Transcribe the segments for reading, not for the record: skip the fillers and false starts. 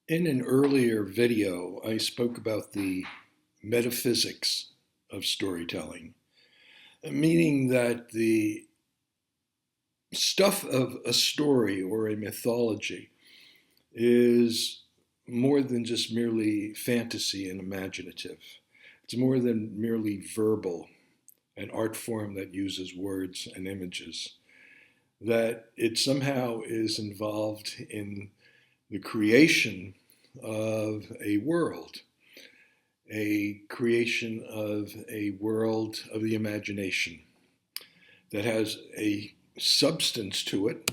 In an earlier video, I spoke about the metaphysics of storytelling, meaning that the stuff of a story or a mythology is more than just merely fantasy and imaginative. It's more than merely verbal, an art form that uses words and images, that it somehow is involved in the creation of a creation of a world of the imagination that has a substance to it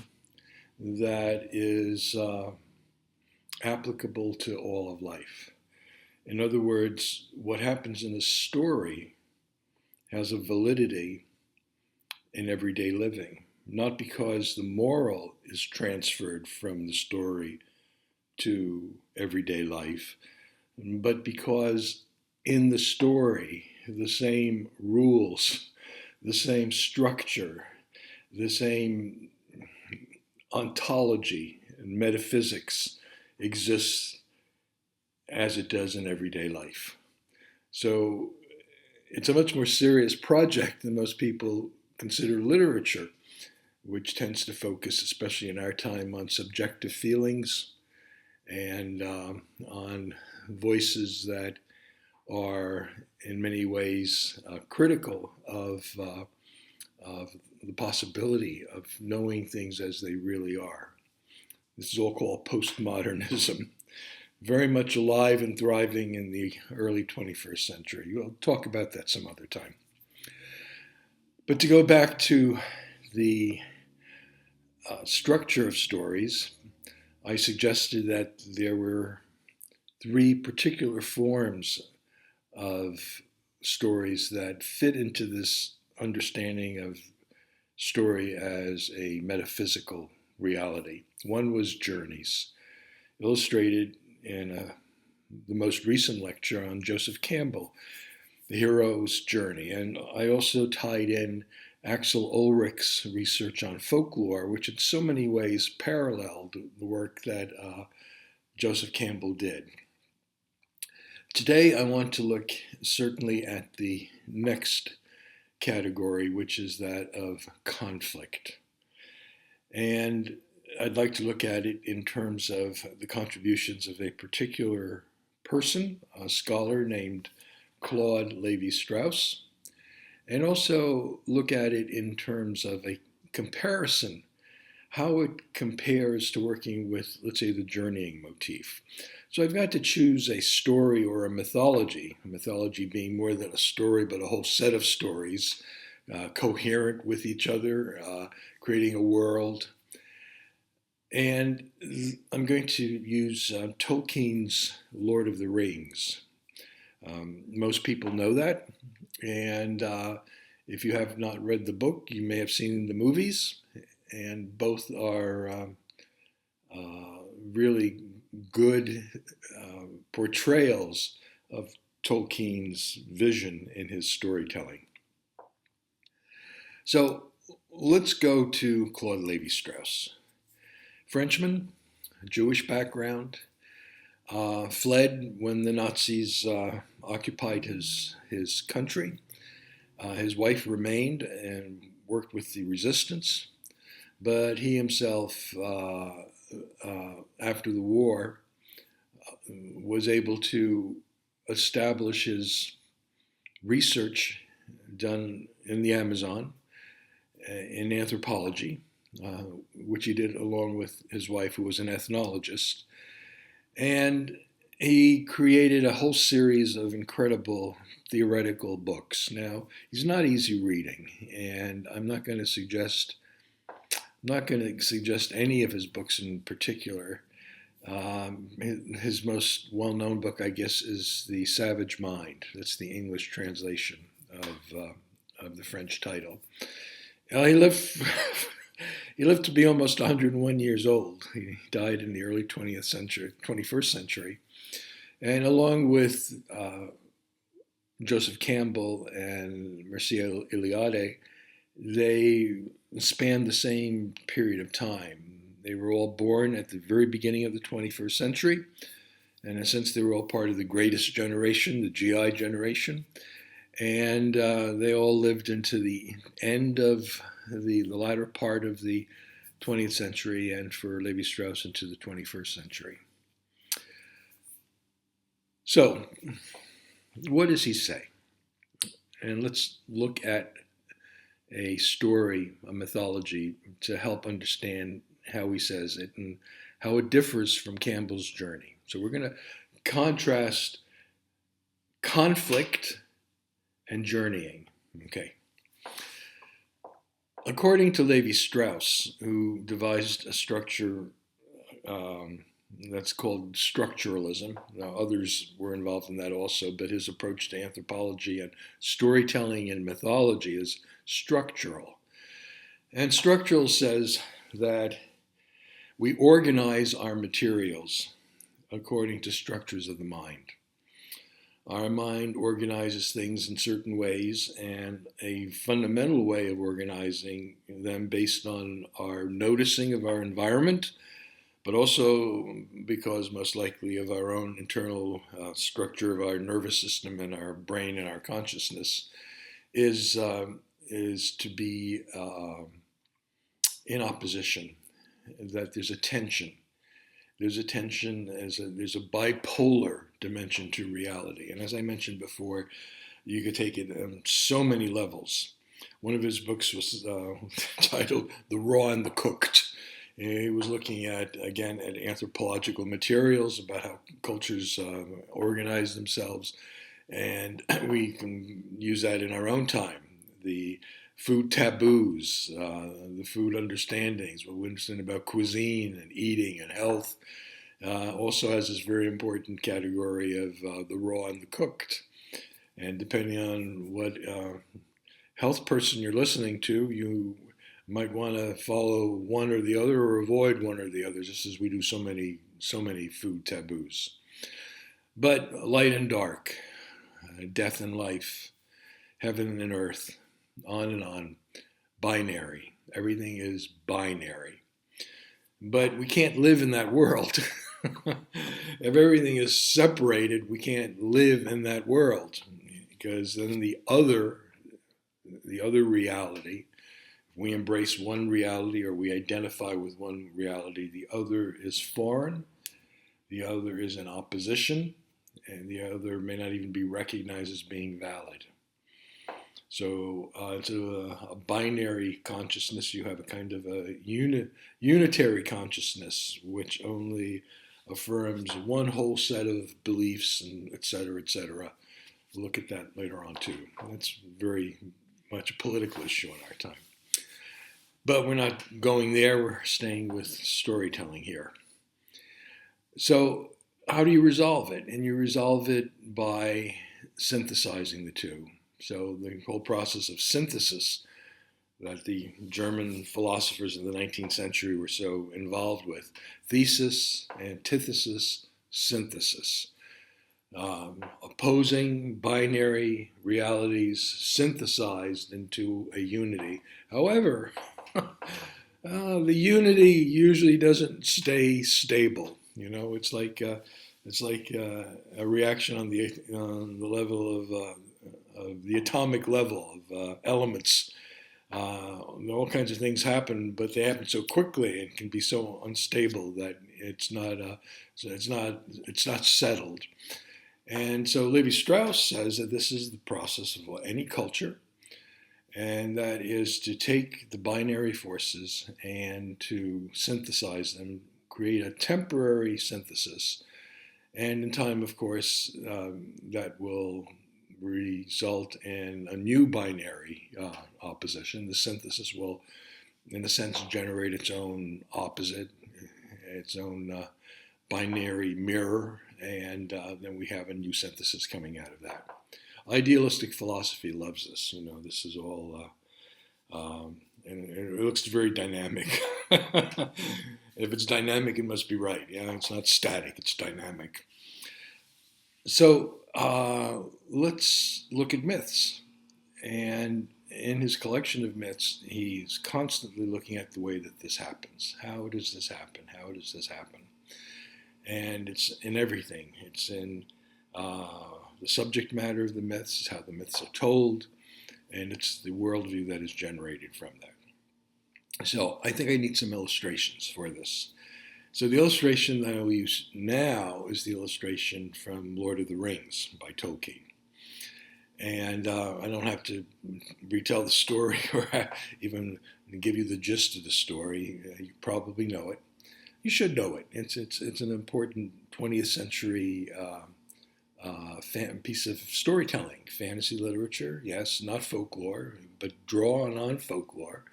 that is applicable to all of life. In other words, what happens in a story has a validity in everyday living, not because the moral is transferred from the story to everyday life, but because in the story, the same rules, the same structure, the same ontology and metaphysics exists as it does in everyday life. So it's a much more serious project than most people consider literature, which tends to focus, especially in our time, on subjective feelings and on voices that are in many ways critical of the possibility of knowing things as they really are. This is all called postmodernism, very much alive and thriving in the early 21st century. We'll talk about that some other time. But to go back to the structure of stories, I suggested that there were three particular forms of stories that fit into this understanding of story as a metaphysical reality. One was journeys, illustrated in the most recent lecture on Joseph Campbell, The Hero's Journey. And I also tied in Axel Ulrich's research on folklore, which in so many ways paralleled the work that Joseph Campbell did. Today, I want to look certainly at the next category, which is that of conflict. And I'd like to look at it in terms of the contributions of a particular person, a scholar named Claude Lévi-Strauss, and also look at it in terms of a comparison, how it compares to working with, let's say, the journeying motif. So I've got to choose a story or a mythology being more than a story, but a whole set of stories, coherent with each other, creating a world. And I'm going to use Tolkien's Lord of the Rings. Most people know that. And if you have not read the book, you may have seen the movies. And both are really good portrayals of Tolkien's vision in his storytelling. So let's go to Claude Lévi-Strauss. Frenchman, Jewish background, fled when the Nazis occupied his country. His wife remained and worked with the resistance, but he himself, after the war, was able to establish his research done in the Amazon in anthropology, which he did along with his wife, who was an ethnologist. And he created a whole series of incredible theoretical books. Now, he's not easy reading, and I'm not going to suggest any of his books in particular. His most well-known book, I guess, is The Savage Mind. That's the English translation of the French title. He lived he lived to be almost 101 years old. He died in the early 21st century. And along with Joseph Campbell and Mircea Eliade, they spanned the same period of time. They were all born at the very beginning of the 21st century. And in a sense, they were all part of the greatest generation, the GI generation. And they all lived into the end of the latter part of the 20th century, and for Levi Strauss into the 21st century. So, what does he say? And let's look at a story, a mythology, to help understand how he says it and how it differs from Campbell's journey. So we're going to contrast conflict and journeying. Okay. According to Levi Strauss, who devised a structure that's called structuralism. Now, others were involved in that also, but his approach to anthropology and storytelling and mythology is structural. And structural says that we organize our materials according to structures of the mind. Our mind organizes things in certain ways, and a fundamental way of organizing them based on our noticing of our environment, but also because most likely of our own internal structure of our nervous system and our brain and our consciousness, is to be in opposition, that there's a tension. There's a tension, there's a bipolar dimension to reality. And as I mentioned before, you could take it on so many levels. One of his books was titled The Raw and the Cooked. He was looking at anthropological materials about how cultures organize themselves, and we can use that in our own time. The food taboos, the food understandings, what we understand about cuisine and eating and health, also has this very important category of the raw and the cooked. And depending on what health person you're listening to, you might want to follow one or the other or avoid one or the other, just as we do so many food taboos. But light and dark, death and life, heaven and earth, on, binary. Everything is binary. But we can't live in that world. If everything is separated, we can't live in that world, because then the other reality, we embrace one reality or we identify with one reality, the other is foreign, the other is in opposition, and the other may not even be recognized as being valid. So it's a binary consciousness. You have a kind of a unitary consciousness, which only affirms one whole set of beliefs, and et cetera, et cetera. We'll look at that later on too. That's very much a political issue in our time. But we're not going there. We're staying with storytelling here. So how do you resolve it? And you resolve it by synthesizing the two. So the whole process of synthesis that the German philosophers of the 19th century were so involved with, thesis, antithesis, synthesis. Opposing binary realities synthesized into a unity. However, the unity usually doesn't stay stable. You know, it's like a reaction on the level of the atomic level of elements. All kinds of things happen, but they happen so quickly and can be so unstable that it's not settled. And so Levi Strauss says that this is the process of any culture, and that is to take the binary forces and to synthesize them, create a temporary synthesis, and in time, of course, that will result in a new binary opposition. The synthesis will, in a sense, generate its own opposite, its own binary mirror, and then we have a new synthesis coming out of that. Idealistic philosophy loves this. You know, this is all, and it looks very dynamic. If it's dynamic, it must be right. Yeah, it's not static; it's dynamic. So let's look at myths. And in his collection of myths, he's constantly looking at the way that this happens. How does this happen? How does this happen? And it's in everything. It's in the subject matter of the myths, how the myths are told, and it's the worldview that is generated from that. So I think I need some illustrations for this. So the illustration that I will use now is the illustration from Lord of the Rings by Tolkien. And I don't have to retell the story or even give you the gist of the story. You probably know it. You should know it. It's an important 20th century piece of storytelling, fantasy literature. Yes, not folklore, but drawn on folklore.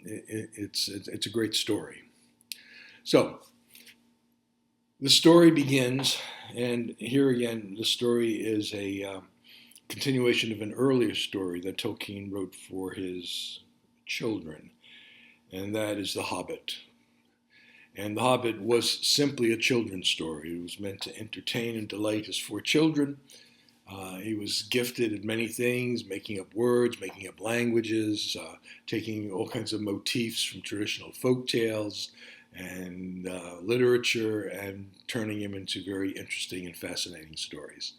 It's a great story. So the story begins, and here again, the story is a continuation of an earlier story that Tolkien wrote for his children, and that is The Hobbit. And The Hobbit was simply a children's story. It was meant to entertain and delight his four children. He was gifted at many things, making up words, making up languages, taking all kinds of motifs from traditional folk tales and literature and turning them into very interesting and fascinating stories.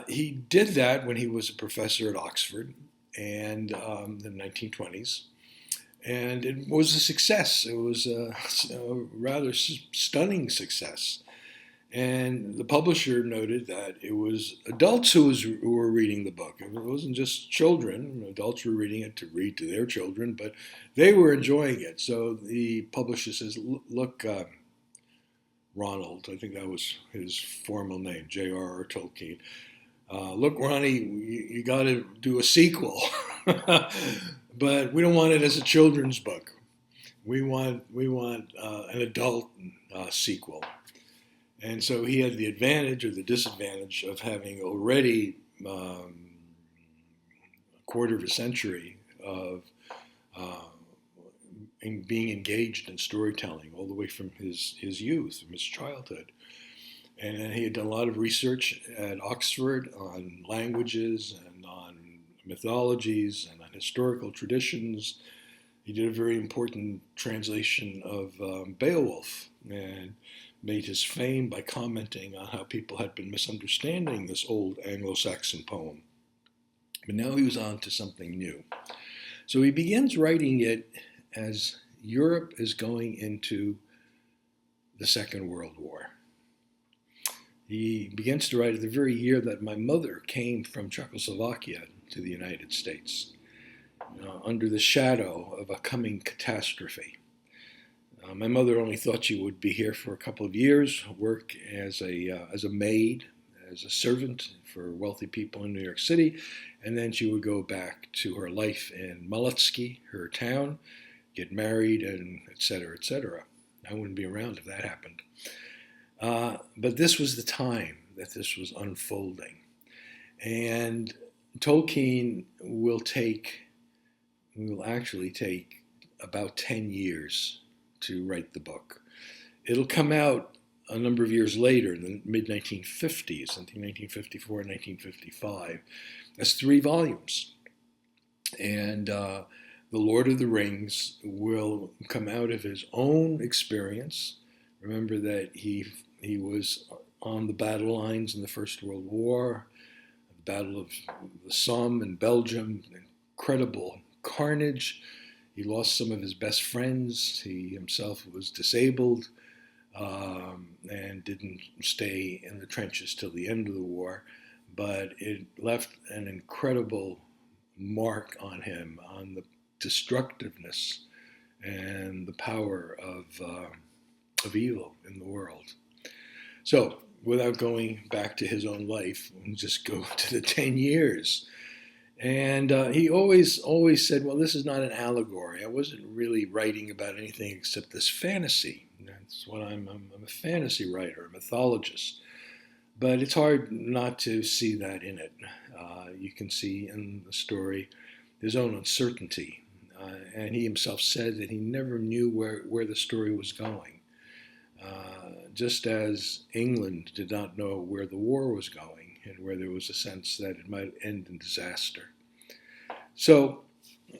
He did that when he was a professor at Oxford and in the 1920s. And it was a success. It was a rather stunning success. And the publisher noted that it was adults who were reading the book. It wasn't just children. Adults were reading it to read to their children, but they were enjoying it. So the publisher says, look, Ronald, I think that was his formal name, J.R.R. Tolkien. Look, Ronnie, you got to do a sequel. But we don't want it as a children's book. We want an adult sequel. And so he had the advantage or the disadvantage of having already a quarter of a century of being engaged in storytelling all the way from his youth, from his childhood. And he had done a lot of research at Oxford on languages and on mythologies and on historical traditions. He did a very important translation of Beowulf and made his fame by commenting on how people had been misunderstanding this old Anglo-Saxon poem. But now he was on to something new. So he begins writing it as Europe is going into the Second World War. He begins to write it the very year that my mother came from Czechoslovakia to the United States, under the shadow of a coming catastrophe. My mother only thought she would be here for a couple of years, work as a maid, as a servant for wealthy people in New York City, and then she would go back to her life in Molotski, her town, get married, and et cetera, et cetera. I wouldn't be around if that happened. But this was the time that this was unfolding. And Tolkien will actually take about 10 years to write the book. It'll come out a number of years later, in the mid-1950s, I think 1954 and 1955, as 3 volumes. And The Lord of the Rings will come out of his own experience. Remember that he was on the battle lines in the First World War, the Battle of the Somme in Belgium, incredible carnage. He lost some of his best friends. He himself was disabled and didn't stay in the trenches till the end of the war. But it left an incredible mark on him, on the destructiveness and the power of evil in the world. So, without going back to his own life, we'll just go to the 10 years. And he always said, well, this is not an allegory. I wasn't really writing about anything except this fantasy. That's what I'm a fantasy writer, a mythologist. But it's hard not to see that in it. You can see in the story his own uncertainty. And he himself said that he never knew where the story was going. Just as England did not know where the war was going and where there was a sense that it might end in disaster. So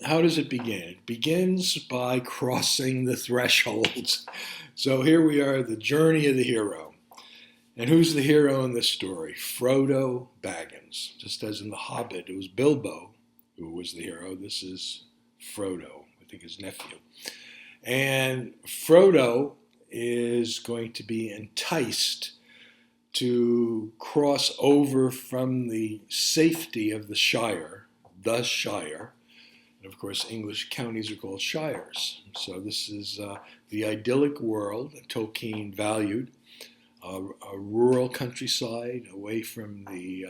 how does it begin? It begins by crossing the thresholds. So here we are, the journey of the hero. And who's the hero in this story? Frodo Baggins. Just as in The Hobbit, it was Bilbo who was the hero. This is Frodo, I think his nephew. And Frodo is going to be enticed to cross over from the safety of the Shire, the Shire. And of course, English counties are called shires. So this is the idyllic world that Tolkien valued, a rural countryside away from the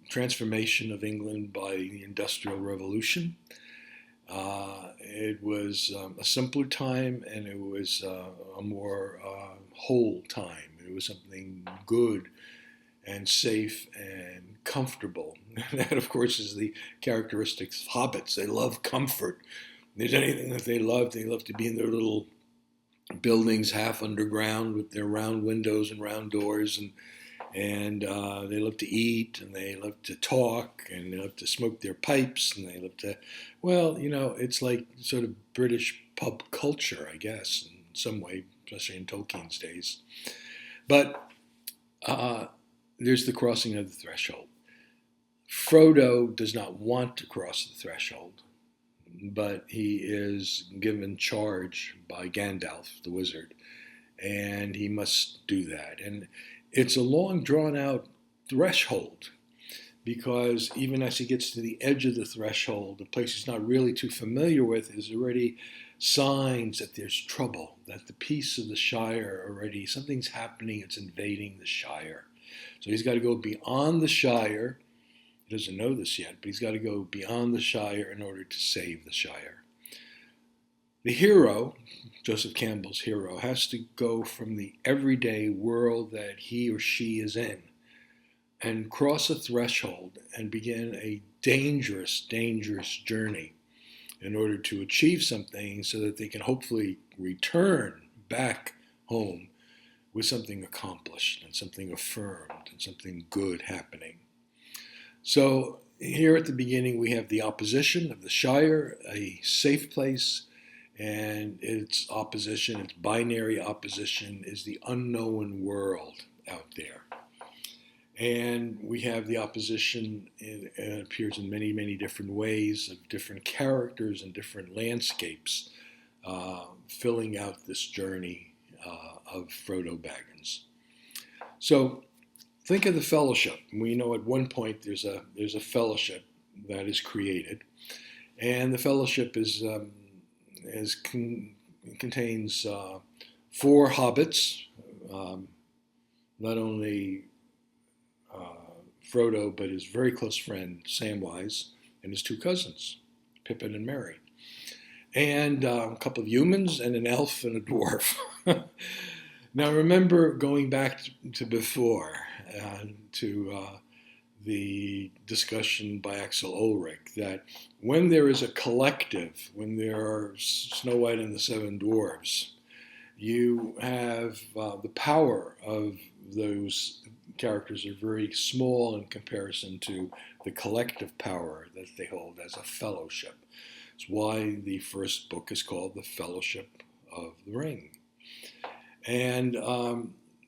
transformation of England by the Industrial Revolution. It was a simpler time, and it was a more whole time. It was something good and safe and comfortable. And that, of course, is the characteristics of hobbits. They love comfort. If there's anything that they love to be in their little buildings half underground with their round windows and round doors, and they love to eat, and they love to talk, and they love to smoke their pipes, and they love to, well, it's like sort of British pub culture, I guess, in some way, especially in Tolkien's days. But there's the crossing of the threshold. Frodo does not want to cross the threshold, but he is given charge by Gandalf, the wizard, and he must do that. And it's a long, drawn-out threshold, because even as he gets to the edge of the threshold, the place he's not really too familiar with, is already signs that there's trouble, that the peace of the Shire already, something's happening, it's invading the Shire. So he's got to go beyond the Shire. He doesn't know this yet, but he's got to go beyond the Shire in order to save the Shire. The hero, Joseph Campbell's hero, has to go from the everyday world that he or she is in and cross a threshold and begin a dangerous, dangerous journey in order to achieve something so that they can hopefully return back home with something accomplished and something affirmed and something good happening. So here at the beginning we have the opposition of the Shire, a safe place, and its opposition, its binary opposition, is the unknown world out there. And we have the opposition, it appears in many, many different ways, of different characters and different landscapes, filling out this journey of Frodo Baggins. So think of the Fellowship. We know at one point there's a fellowship that is created, and the Fellowship contains 4 hobbits, not only Frodo, but his very close friend Samwise and his 2 cousins, Pippin and Merry, and a couple of humans and an elf and a dwarf. Now remember, going back to before, to the discussion by Axel Ulrich, that when there is a collective, when there are Snow White and the 7 Dwarves, you have the power of those characters are very small in comparison to the collective power that they hold as a fellowship. It's why the first book is called The Fellowship of the Ring. And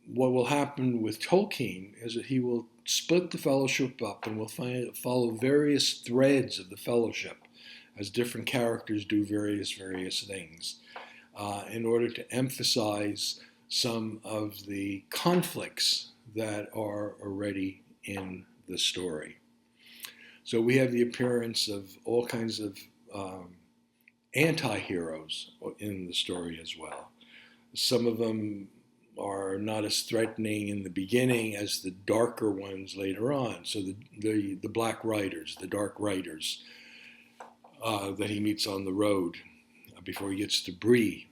what will happen with Tolkien is that he will split the fellowship up and will follow various threads of the fellowship as different characters do various things in order to emphasize some of the conflicts that are already in the story. So we have the appearance of all kinds of anti-heroes in the story as well. Some of them are not as threatening in the beginning as the darker ones later on. So the Black Riders, the Dark Riders that he meets on the road before he gets to Bree,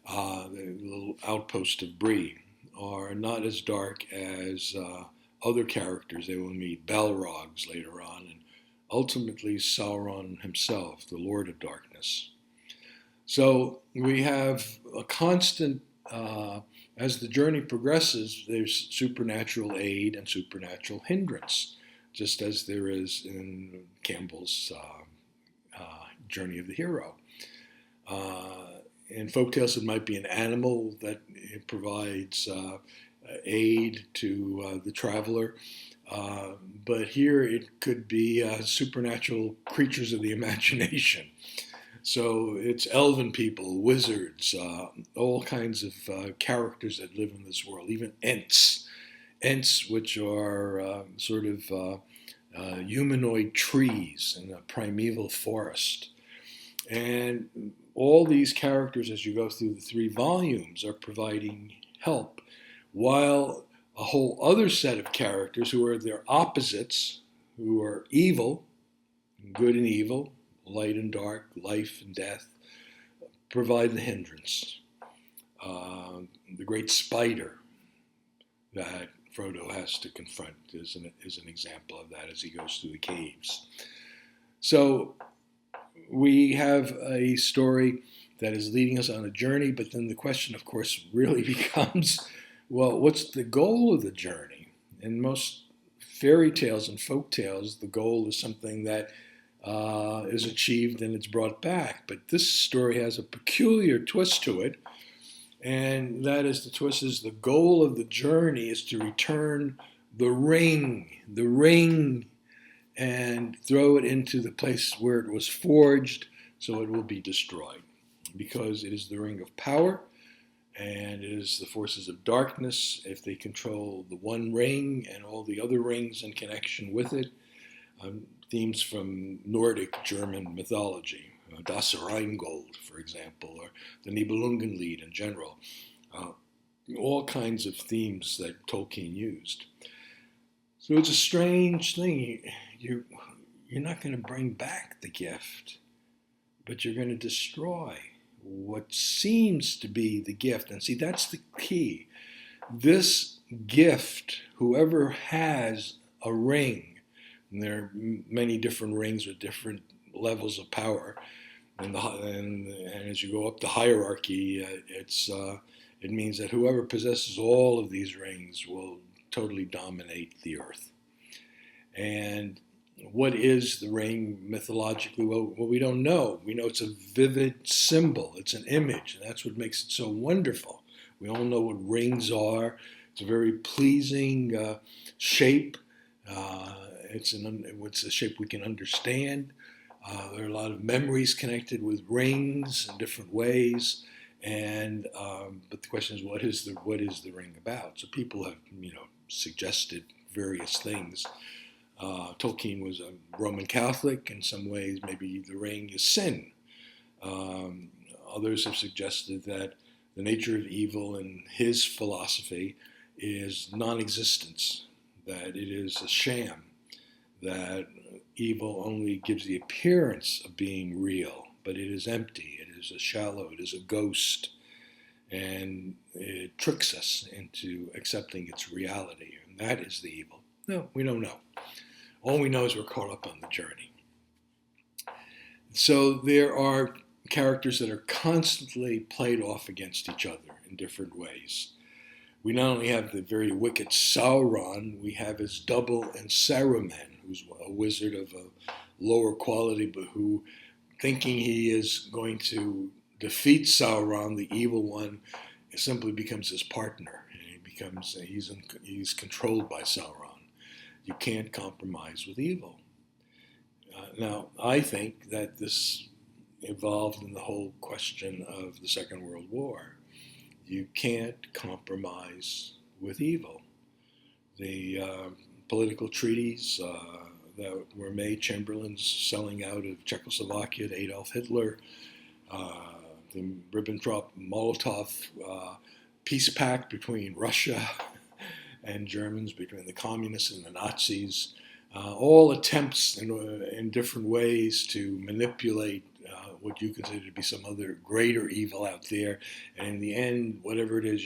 the little outpost of Bree, are not as dark as other characters they will meet, Balrogs later on, and ultimately Sauron himself, the Lord of Darkness. So we have a constant, as the journey progresses, there's supernatural aid and supernatural hindrance just as there is in Campbell's Journey of the Hero. In folktales, it might be an animal that provides aid to the traveler. But here it could be supernatural creatures of the imagination. So it's elven people, wizards, all kinds of characters that live in this world, even Ents. Ents, which are sort of humanoid trees in a primeval forest. And all these characters, as you go through the 3 volumes, are providing help, while a whole other set of characters who are their opposites, who are evil, good and evil, light and dark, life and death, provide the hindrance. The great spider that Frodo has to confront is an example of that as he goes through the caves. So we have a story that is leading us on a journey, but then the question, of course, really becomes, well, what's the goal of the journey? In most fairy tales and folk tales, the goal is something that is achieved and it's brought back. But this story has a peculiar twist to it, and that is the twist is the goal of the journey is to return the ring, and throw it into the place where it was forged, so it will be destroyed, because it is the ring of power, and it is the forces of darkness. If they control the one ring and all the other rings in connection with it, themes from Nordic German mythology, Das Rheingold, for example, or the Nibelungenlied in general, all kinds of themes that Tolkien used. So it's a strange thing. You're not going to bring back the gift, but you're going to destroy what seems to be the gift. And see, that's the key. This gift, whoever has a ring, and there are many different rings with different levels of power, and as you go up the hierarchy, it means that whoever possesses all of these rings will totally dominate the earth. And what is the ring mythologically? Well, we don't know. We know it's a vivid symbol. It's an image, and that's what makes it so wonderful. We all know what rings are. It's a very pleasing shape. It's a shape we can understand. There are a lot of memories connected with rings in different ways. And but the question is, what is the ring about? So people have suggested various things. Tolkien was a Roman Catholic. In some ways, maybe the ring is sin. Others have suggested that the nature of evil in his philosophy is non-existence, that it is a sham, that evil only gives the appearance of being real, but it is empty, it is a shallow, it is a ghost, and it tricks us into accepting its reality, and that is the evil. No, we don't know. All we know is we're caught up on the journey. So there are characters that are constantly played off against each other in different ways. We not only have the very wicked Sauron, we have his double in Saruman, who's a wizard of a lower quality, but who, thinking he is going to defeat Sauron, the evil one, simply becomes his partner. He's controlled by Sauron. You can't compromise with evil. Now, I think that this evolved in the whole question of the Second World War. You can't compromise with evil. The political treaties that were made, Chamberlain's selling out of Czechoslovakia to Adolf Hitler, the Ribbentrop-Molotov peace pact between Russia and Germans, between the communists and the Nazis, all attempts in different ways to manipulate what you consider to be some other greater evil out there, and in the end, whatever it is,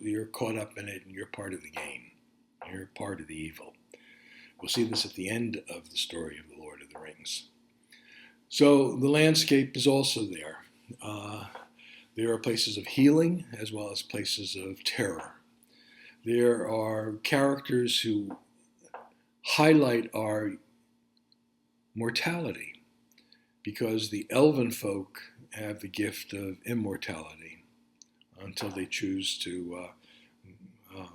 you're caught up in it, and you're part of the game. You're part of the evil. We'll see this at the end of the story of the Lord of the Rings. So the landscape is also there. There are places of healing as well as places of terror. There are characters who highlight our mortality, because the elven folk have the gift of immortality until they choose to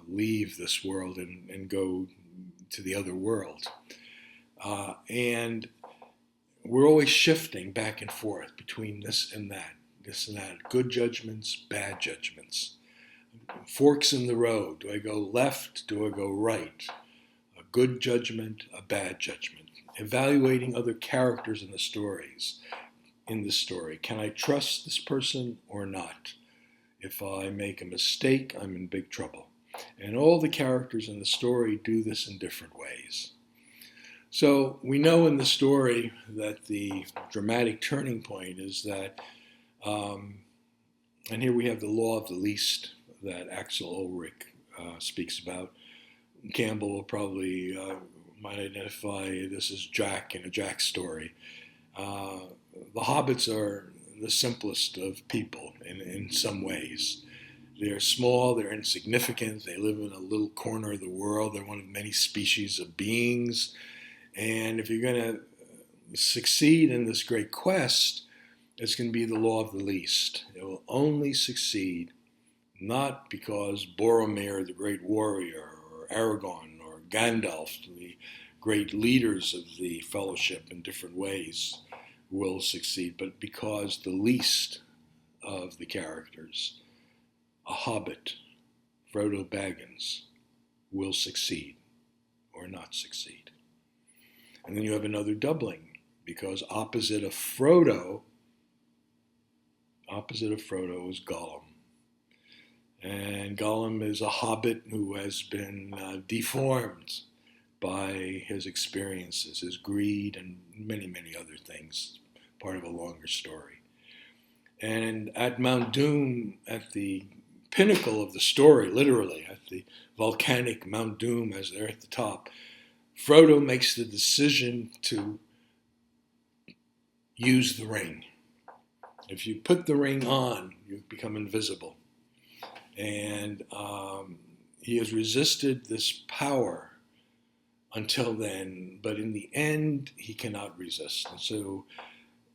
leave this world and go to the other world. And we're always shifting back and forth between this and that, good judgments, bad judgments, forks in the road. Do I go left? Do I go right? A good judgment, a bad judgment. Evaluating other characters in the story. Can I trust this person or not? If I make a mistake, I'm in big trouble. And all the characters in the story do this in different ways. So we know in the story that the dramatic turning point is that, and here we have the law of the least that Axel Ulrich speaks about. Campbell will probably might identify this as Jack in a Jack story. The hobbits are the simplest of people in some ways. They're small, they're insignificant, they live in a little corner of the world, they're one of many species of beings. And if you're going to succeed in this great quest, it's going to be the law of the least. It will only succeed not because Boromir, the great warrior, or Aragorn, or Gandalf, the great leaders of the Fellowship in different ways, will succeed, but because the least of the characters, a hobbit, Frodo Baggins, will succeed or not succeed. And then you have another doubling, because opposite of Frodo is Gollum. And Gollum is a hobbit who has been deformed by his experiences, his greed, and many, many other things, part of a longer story. And at Mount Doom, at the pinnacle of the story, literally, at the volcanic Mount Doom as they're at the top, Frodo makes the decision to use the ring. If you put the ring on, you become invisible. And he has resisted this power until then, but in the end, he cannot resist. And so,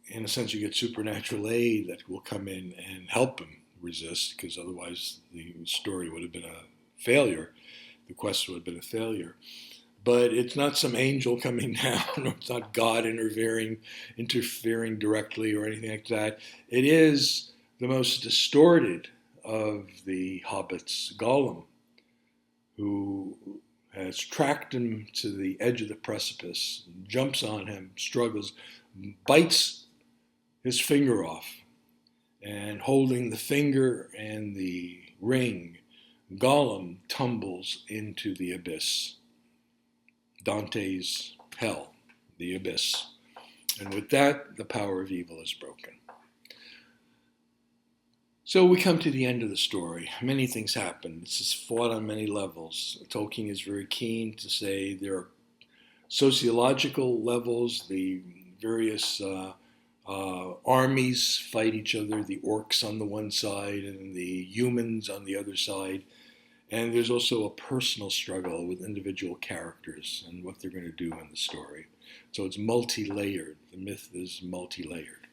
in a sense, you get supernatural aid that will come in and help him resist, because otherwise the story would have been a failure. The quest would have been a failure. But it's not some angel coming down, or it's not God interfering directly or anything like that. It is the most distorted of the hobbits, Gollum, who has tracked him to the edge of the precipice, jumps on him, struggles, bites his finger off, and holding the finger and the ring, Gollum tumbles into the abyss. Dante's hell, the abyss. And with that, the power of evil is broken. So we come to the end of the story. Many things happen. This is fought on many levels. Tolkien is very keen to say there are sociological levels. The various armies fight each other, the orcs on the one side and the humans on the other side. And there's also a personal struggle with individual characters and what they're going to do in the story. So it's multi-layered. The myth is multi-layered.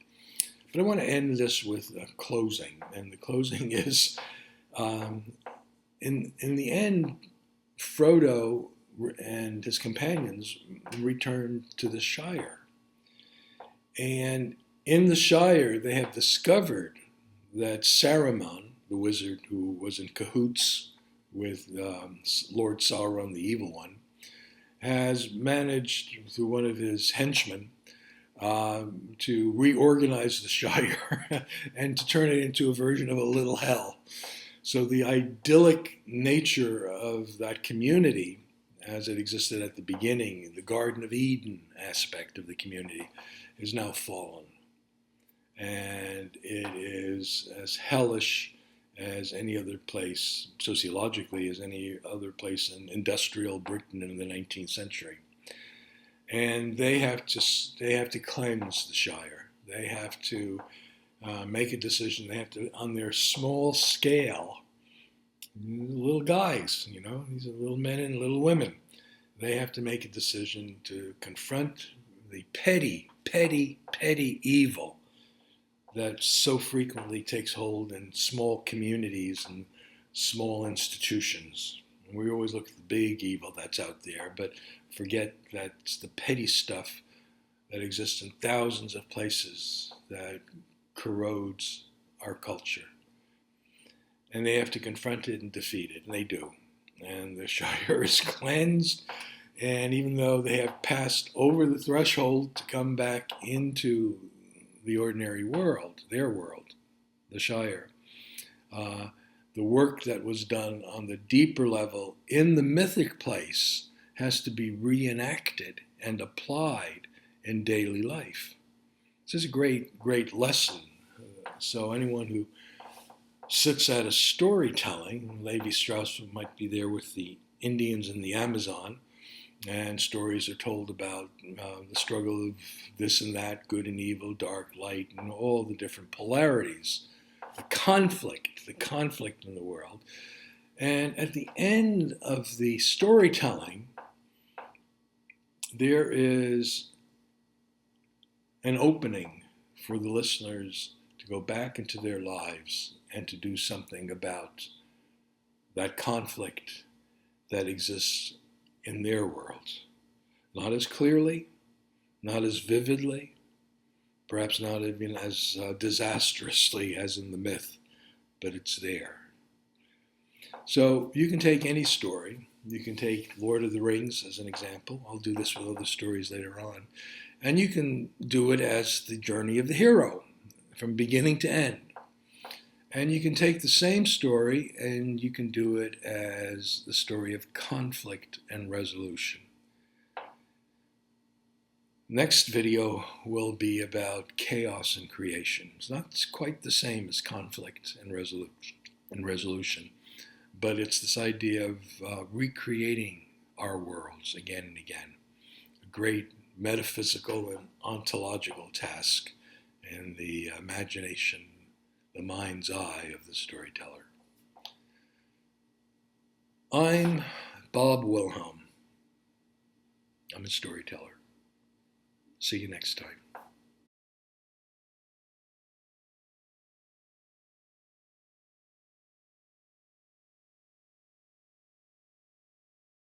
But I want to end this with a closing. And the closing is, in the end, Frodo and his companions return to the Shire. And in the Shire, they have discovered that Saruman, the wizard who was in cahoots with Lord Sauron, the evil one, has managed, through one of his henchmen, to reorganize the Shire and to turn it into a version of a little hell. So the idyllic nature of that community, as it existed at the beginning, the Garden of Eden aspect of the community, is now fallen. And it is as hellish as any other place, sociologically, as any other place in industrial Britain in the 19th century. And they have to cleanse the Shire. They have to make a decision. They have to, on their small scale, little guys, these are little men and little women. They have to make a decision to confront the petty, petty, petty evil that so frequently takes hold in small communities and small institutions. And we always look at the big evil that's out there, but forget that it's the petty stuff that exists in thousands of places that corrodes our culture. And they have to confront it and defeat it, and they do. And the Shire is cleansed, and even though they have passed over the threshold to come back into the ordinary world, their world, the Shire, the work that was done on the deeper level in the mythic place has to be reenacted and applied in daily life. This is a great, great lesson. So anyone who sits at a storytelling, Levi-Strauss might be there with the Indians in the Amazon, and stories are told about the struggle of this and that, good and evil, dark, light, and all the different polarities, the conflict in the world. And at the end of the storytelling, there is an opening for the listeners to go back into their lives and to do something about that conflict that exists in their world. Not as clearly, not as vividly, perhaps not even as disastrously as in the myth, but it's there. So you can take any story. You can take Lord of the Rings as an example. I'll do this with other stories later on. And you can do it as the journey of the hero from beginning to end. And you can take the same story and you can do it as the story of conflict and resolution. Next video will be about chaos and creation. It's not quite the same as conflict and resolution, but it's this idea of recreating our worlds again and again. A great metaphysical and ontological task in the imagination, the mind's eye of the storyteller. I'm Bob Wilhelm. I'm a storyteller. See you next time.